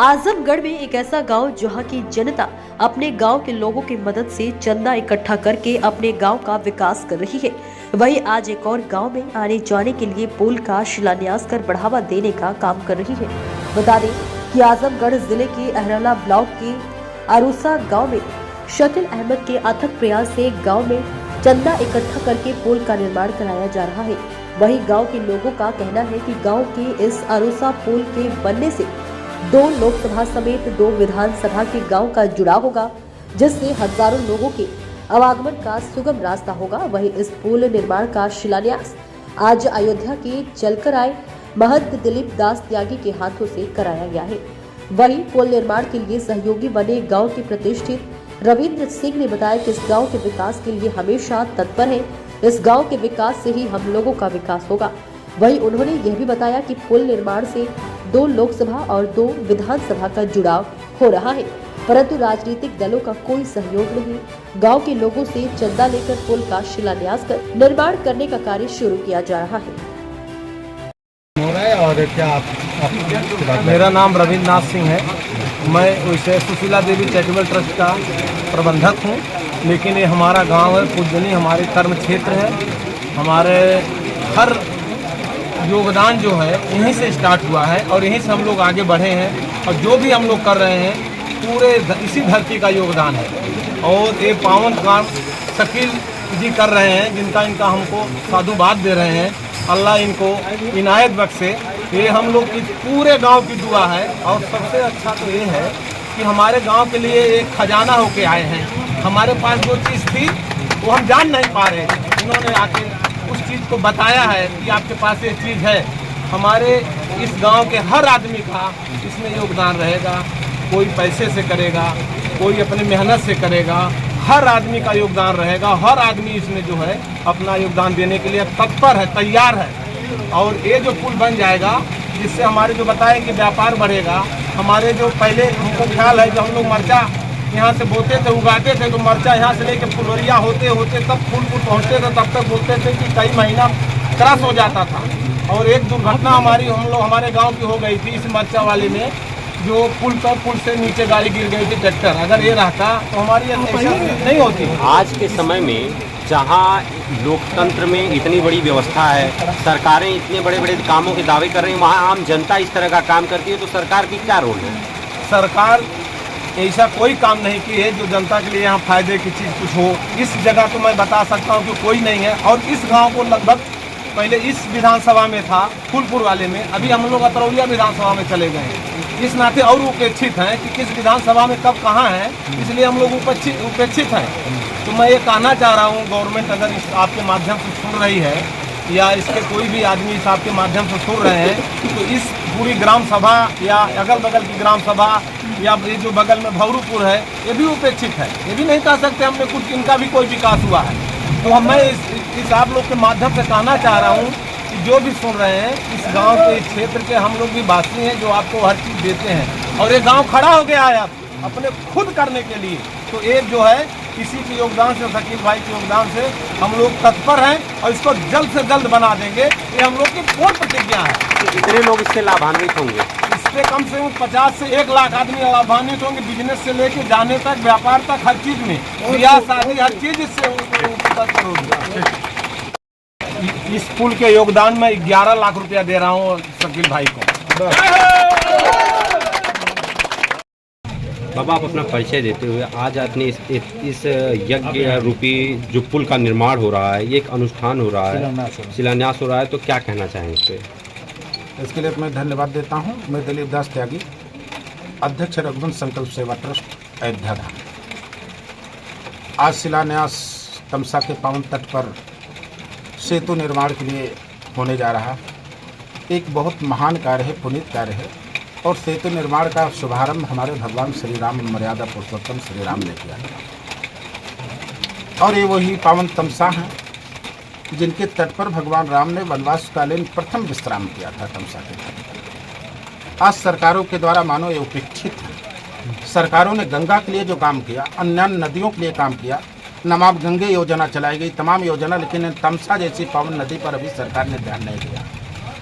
आजमगढ़ में एक ऐसा गांव जहां की जनता अपने गांव के लोगों की मदद से चंदा इकट्ठा करके अपने गांव का विकास कर रही है। वहीं आज एक और गांव में आने जाने के लिए पुल का शिलान्यास कर बढ़ावा देने का काम कर रही है। बता दें कि आजमगढ़ जिले के अहरला ब्लॉक के अरूसा गाँव में शकील अहमद के अथक प्रयास से गाँव में चंदा इकट्ठा करके पुल का निर्माण कराया जा रहा है। वहीं गाँव के लोगों का कहना है कि गाँव के इस अरूसा पुल के बनने से 2 लोकसभा समेत 2 विधानसभा के गांव का जुड़ाव होगा, जिससे हजारों लोगों के आवागमन का सुगम रास्ता होगा। वहीं इस पुल निर्माण का शिलान्यास आज अयोध्या के चलकर आए महंत दिलीप दास त्यागी के हाथों से कराया गया है। वहीं पुल निर्माण के लिए सहयोगी बने गांव के प्रतिष्ठित रविंद्र सिंह ने बताया कि इस गांव के विकास के लिए हमेशा तत्पर है। इस गांव के विकास से ही हम लोगों का विकास होगा। वहीं उन्होंने यह भी बताया कि पुल निर्माण से 2 लोकसभा और 2 विधानसभा का जुड़ाव हो रहा है, परंतु राजनीतिक दलों का कोई सहयोग नहीं। गांव के लोगों से चंदा लेकर पुल का शिलान्यास कर निर्माण करने का कार्य शुरू किया जा रहा है। और क्या मेरा नाम रविंद्र नाथ सिंह है। मैं वैसे सुशीला देवी चैरिटेबल ट्रस्ट का प्रबंधक हूँ, लेकिन ये हमारा गांव है पूजनी, हमारे कर्म क्षेत्र है। हमारे हर योगदान जो है यहीं से स्टार्ट हुआ है और यहीं से हम लोग आगे बढ़े हैं, और जो भी हम लोग कर रहे हैं पूरे इसी धरती का योगदान है। और ये पावन काम शकील जी कर रहे हैं, जिनका इनका हमको साधुवाद दे रहे हैं। अल्लाह इनको इनायत बख्शे। ये हम लोग की पूरे गांव की दुआ है। और सबसे अच्छा तो ये है कि हमारे गांव के लिए एक खजाना होके आए हैं। हमारे पास जो चीज़ थी वो हम जान नहीं पा रहे, इन्होंने आके उस चीज़ को बताया है कि आपके पास ये चीज़ है। हमारे इस गांव के हर आदमी का इसमें योगदान रहेगा। कोई पैसे से करेगा, कोई अपनी मेहनत से करेगा, हर आदमी का योगदान रहेगा। हर आदमी इसमें जो है अपना योगदान देने के लिए तत्पर है, तैयार है। और ये जो पुल बन जाएगा, जिससे हमारे जो बताएं कि व्यापार बढ़ेगा। हमारे जो पहले हमको ख्याल है, जो हम लोग मर्चा यहाँ से बोते थे, उगाते थे, तो मर्चा यहाँ से लेके फुलवरिया होते होते तब पुल पहुँचते थे, तब तक बोलते थे कि कई महीना क्रॉस हो जाता था। और एक दुर्घटना हमारे गांव की हो गई थी इस मर्चा वाले में, जो पुल से नीचे गाड़ी गिर गई थी, ट्रैक्टर। अगर ये रहता तो हमारी नहीं होती। आज के समय में जहां लोकतंत्र में इतनी बड़ी व्यवस्था है, सरकारें इतने बड़े बड़े कामों के दावे कर रही हैं, वहाँ आम जनता इस तरह का काम करती है, तो सरकार की क्या रोल है? सरकार ऐसा कोई काम नहीं की है जो जनता के लिए यहाँ फायदे की चीज़ कुछ हो। इस जगह तो मैं बता सकता हूँ कि कोई नहीं है। और इस गांव को लगभग पहले इस विधानसभा में था, फूलपुर वाले में, अभी हम लोग अतरौलिया विधानसभा में चले गए हैं। इस नाते और उपेक्षित हैं कि किस विधानसभा में कब कहाँ है, इसलिए हम लोग उपेक्षित हैं। तो मैं ये कहना चाह रहा हूँ, गवर्नमेंट अगर इस आपके माध्यम से सुन रही है, या इसके कोई भी आदमी इस आपके माध्यम से सुन रहे हैं, तो इस पूरी ग्राम सभा या अगल बगल की ग्राम सभा या ये जो बगल में भौरूपुर है, ये भी उपेक्षित है। ये भी नहीं कह सकते हमने कुछ इनका भी कोई विकास हुआ है। तो मैं इस आप लोग के माध्यम से कहना चाह रहा हूँ कि जो भी सुन रहे हैं, इस गांव के इस क्षेत्र के हम लोग भी वासी हैं, जो आपको हर चीज़ देते हैं। और ये गांव खड़ा हो गया है अब अपने खुद करने के लिए। तो एक जो है किसी के योगदान से, शकील भाई के योगदान से हम लोग तत्पर हैं, और इसको जल्द से जल्द बना देंगे। ये हम लोग की पूर्ण प्रतिज्ञा है। कितने लोग इससे लाभान्वित होंगे? इससे कम से कम 50 से 1 लाख आदमी लाभान्वित होंगे। बिजनेस से लेके जाने तक, व्यापार तक, हर चीज़ में, ब्याह शादी हर चीज़ इससे तत्पर होगी। इस पुल के योगदान में 11 लाख रुपया दे रहा हूँ शकील भाई को। बाबा, आप अपना परिचय देते हुए, आज आपने इस यज्ञ रूपी जो पुल का निर्माण हो रहा है, ये एक अनुष्ठान हो रहा है, शिलान्यास हो रहा है, तो क्या कहना चाहेंगे इस पर? इसके लिए मैं धन्यवाद देता हूँ। मैं दिलीप दास त्यागी, अध्यक्ष रघुवंश संकल्प सेवा ट्रस्ट अयोध्या धाम। आज शिलान्यास तमसा के पावन तट पर सेतु निर्माण के लिए होने जा रहा। एक बहुत महान कार्य है, पुनीत कार्य है। और सेतु निर्माण का शुभारंभ हमारे भगवान श्री राम, मर्यादा पुरुषोत्तम श्री राम ने किया। और ये वही पावन तमसा हैं जिनके तट पर भगवान राम ने वनवास कालीन प्रथम विश्राम किया था, तमसा के तट। आज सरकारों के द्वारा मानो ये उपेक्षित है। सरकारों ने गंगा के लिए जो काम किया, अन्य नदियों के लिए काम किया, नमामि गंगे योजना चलाई गई, तमाम योजना, लेकिन तमसा जैसी पावन नदी पर अभी सरकार ने ध्यान नहीं दिया।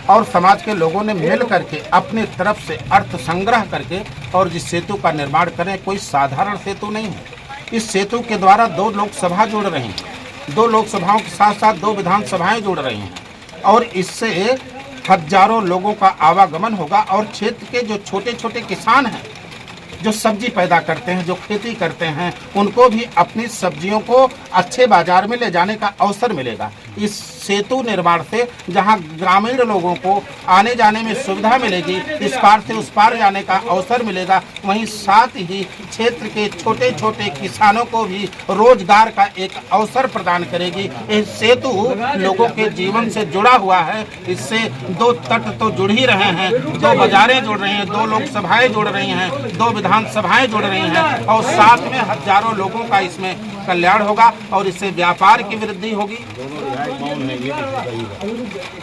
और समाज के लोगों ने मिल करके अपने तरफ से अर्थ संग्रह करके और जिस सेतु का निर्माण करें कोई साधारण सेतु नहीं है। इस सेतु के द्वारा 2 लोकसभा जुड़ रही हैं, 2 लोकसभाओं के साथ साथ 2 विधानसभाएं जुड़ रही हैं और इससे हजारों लोगों का आवागमन होगा। और क्षेत्र के जो छोटे छोटे किसान हैं, जो सब्जी पैदा करते हैं, जो खेती करते हैं, उनको भी अपनी सब्जियों को अच्छे बाजार में ले जाने का अवसर मिलेगा। इस सेतु निर्माण से जहां ग्रामीण लोगों को आने जाने में सुविधा मिलेगी, इस पार से उस पार जाने का अवसर मिलेगा, वहीं साथ ही क्षेत्र के छोटे छोटे किसानों को भी रोजगार का एक अवसर प्रदान करेगी। ये सेतु लोगों के जीवन से जुड़ा हुआ है। इससे 2 तट तो जुड़ ही रहे हैं, 2 बाजारें जुड़ रही हैं, 2 लोकसभाएं जुड़ रही हैं, 2 विधानसभाएं जुड़ रही हैं और साथ में हजारों लोगों का इसमें कल्याण होगा और इससे व्यापार की वृद्धि होगी।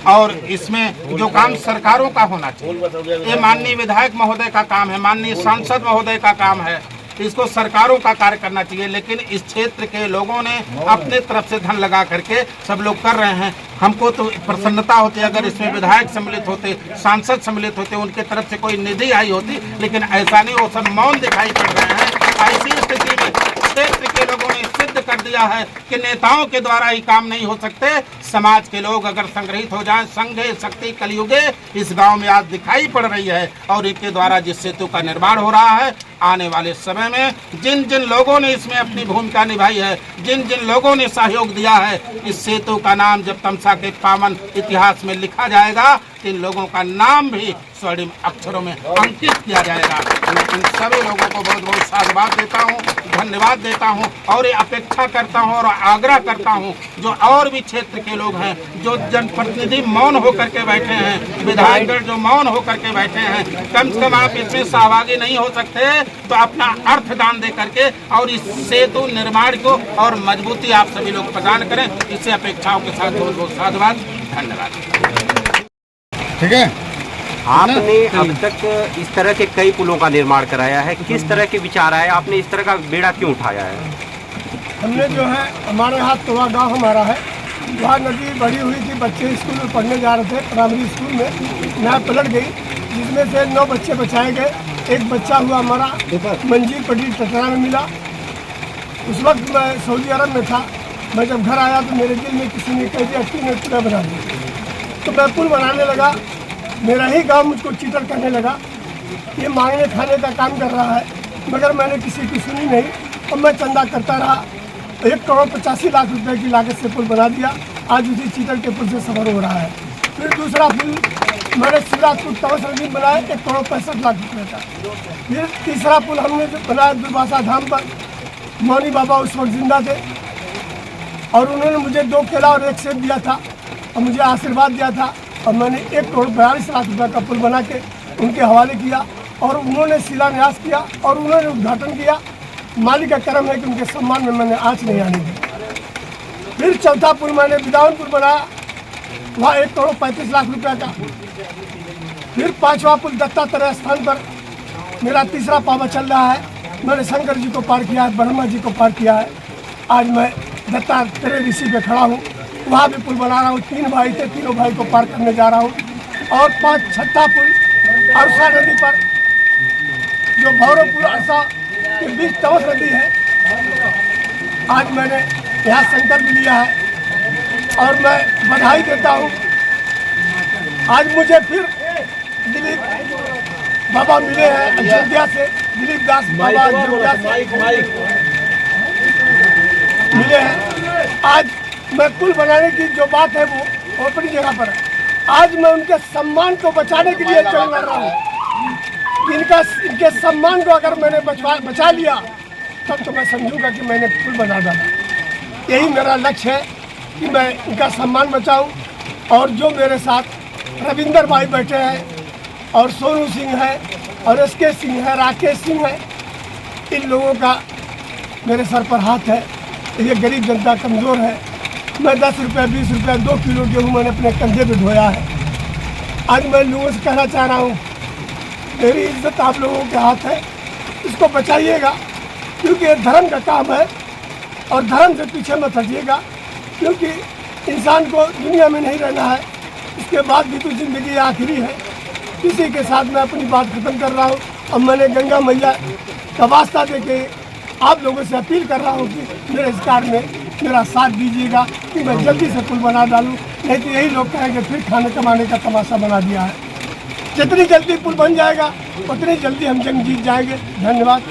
और इसमें जो काम सरकारों का होना चाहिए, ये माननीय विधायक महोदय का काम है, माननीय सांसद महोदय का काम है, इसको सरकारों का कार्य करना चाहिए। लेकिन इस क्षेत्र के लोगों ने अपने तरफ से धन लगा करके सब लोग कर रहे हैं। हमको तो प्रसन्नता होती अगर इसमें विधायक सम्मिलित होते, सांसद सम्मिलित होते, उनके तरफ से कोई निधि आई होती, लेकिन ऐसा नहीं, वो सब मौन दिखाई पड़ रहे हैं। ऐसी स्थिति में क्षेत्र के लोगों ने सिद्ध कर दिया है कि नेताओं के द्वारा ही काम नहीं हो सकते, समाज के लोग अगर संग्रहित हो जाएं, संघे शक्ति कलयुगे इस गांव में आज दिखाई पड़ रही है। और इनके द्वारा जिस सेतु का निर्माण हो रहा है, आने वाले समय में जिन जिन लोगों ने इसमें अपनी भूमिका निभाई है, जिन जिन लोगों ने सहयोग दिया है, इस सेतु का नाम जब तमसा के पावन इतिहास में लिखा जाएगा, इन लोगों का नाम भी स्वर्णिम अक्षरों में अंकित किया जाएगा। मैं इन सभी लोगों को बहुत बहुत साधुवाद देता हूँ, धन्यवाद देता हूँ और ये अपेक्षा करता हूँ और आग्रह करता हूँ जो और भी क्षेत्र के लोग हैं, जो जनप्रतिनिधि मौन होकर के बैठे हैं, विधायकगण जो मौन होकर के बैठे हैं, कम से कम आप इसमें सहभागी नहीं हो सकते तो अपना अर्थ दान दे करके और इस सेतु निर्माण को और मजबूती आप सभी लोग प्रदान करें। इससे अपेक्षाओं के साथ बहुत बहुत साधुवाद, धन्यवाद। ठीक है। आपने अब तक इस तरह के कई पुलों का निर्माण कराया है, किस तरह के विचार आए, आपने इस तरह का बेड़ा क्यों उठाया है? हमने जो है, हमारे यहाँ तोवा गाँव हमारा है, वहाँ नदी बढ़ी हुई थी, बच्चे स्कूल में पढ़ने जा रहे थे, प्राइमरी स्कूल में नहर पलट गई, जिसमें से 9 बच्चे बचाए गए। एक बच्चा हुआ हमारा मंजीर पटेल टटरा में मिला। उस वक्त मैं सऊदी अरब में था। मैं जब घर आया तो मेरे दिल में किसी ने कह दिया कि मैं पुल बना दिया, तो मैं पुल बनाने लगा। मेरा ही गांव मुझको चीटर करने लगा, ये मांगने खाने का काम कर रहा है, मगर मैंने किसी की सुनी नहीं और मैं चंदा करता रहा। 1,85,00,000 रुपये की लागत से पुल बना दिया। आज उसी चीटर के पुल से सफर हो रहा है। फिर दूसरा पुल मैंने शिवराजपुर तवस नदी बनाया 1,65,00,000 रुपये का। फिर तीसरा पुल हमने जो बनाया दुर्वासा धाम पर, मौनी बाबा उस वक्त जिंदा थे और उन्होंने मुझे 2 केला और 1 सेब दिया था और मुझे आशीर्वाद दिया था और मैंने 1,42,00,000 रुपये का पुल बना के उनके हवाले किया और उन्होंने शिलान्यास किया और उन्होंने उद्घाटन किया। मालिक का कर्म है कि उनके सम्मान में मैंने आँच नहीं आने दी। फिर चौथा पुल मैंने बिदावनपुर बनाया, वहाँ 1,35,00,000 रुपये का। फिर 5वां पुल दत्तात्रेय स्थान पर मेरा तीसरा पावा चल रहा है। मैंने शंकर जी को पार किया है, ब्रह्मा जी को पार किया है। आज मैं दत्तात्रेय ऋषि पे खड़ा हूँ, वहाँ भी पुल बना रहा हूँ। 3 भाई थे, तीनों भाई को पार करने जा रहा हूँ। और 6ठा पुल अरसा नदी पर, जो भौरवपुर अरसा के बीच तवस नदी है, आज मैंने यहाँ संकल्प लिया है और मैं बधाई देता हूँ। आज मुझे फिर दिलीप बाबा मिले हैं अयोध्या से, दिलीप दास बाबा अयोध्या से मिले हैं। आज मैं पुल बनाने की जो बात है वो अपनी जगह पर है। आज मैं उनके सम्मान को बचाने के लिए चल रहा हूँ। इनके सम्मान को अगर मैंने बचा लिया तब तो मैं समझूंगा कि मैंने पुल बना डाला। यही मेरा लक्ष्य है कि मैं इनका सम्मान बचाऊं। और जो मेरे साथ रविंदर भाई बैठे हैं और सोनू सिंह है और SK सिंह है, राकेश सिंह है, इन लोगों का मेरे सर पर हाथ है। ये गरीब जनता कमज़ोर है। मैं 10 रुपये 20 रुपये 2 किलो गेहूँ मैंने अपने कंधे पे ढोया है। आज मैं लोगों से कहना चाह रहा हूँ, मेरी इज्जत आप लोगों के हाथ है, इसको बचाइएगा, क्योंकि ये धर्म का काम है और धर्म से पीछे मत हटिएगा, क्योंकि इंसान को दुनिया में नहीं रहना है, इसके बाद भी तो ज़िंदगी आखिरी है। इसी के साथ मैं अपनी बात ख़त्म कर रहा हूँ। अब मैंने गंगा मैया का वास्ता देके आप लोगों से अपील कर रहा हूँ कि मेरे इस कार्य में मेरा साथ दीजिएगा कि मैं जल्दी से पुल बना डालूँ, नहीं तो यही लोग कहेंगे फिर खाने कमाने का तमाशा बना दिया है। जितनी जल्दी पुल बन जाएगा उतनी जल्दी हम जंग जीत जाएंगे। धन्यवाद।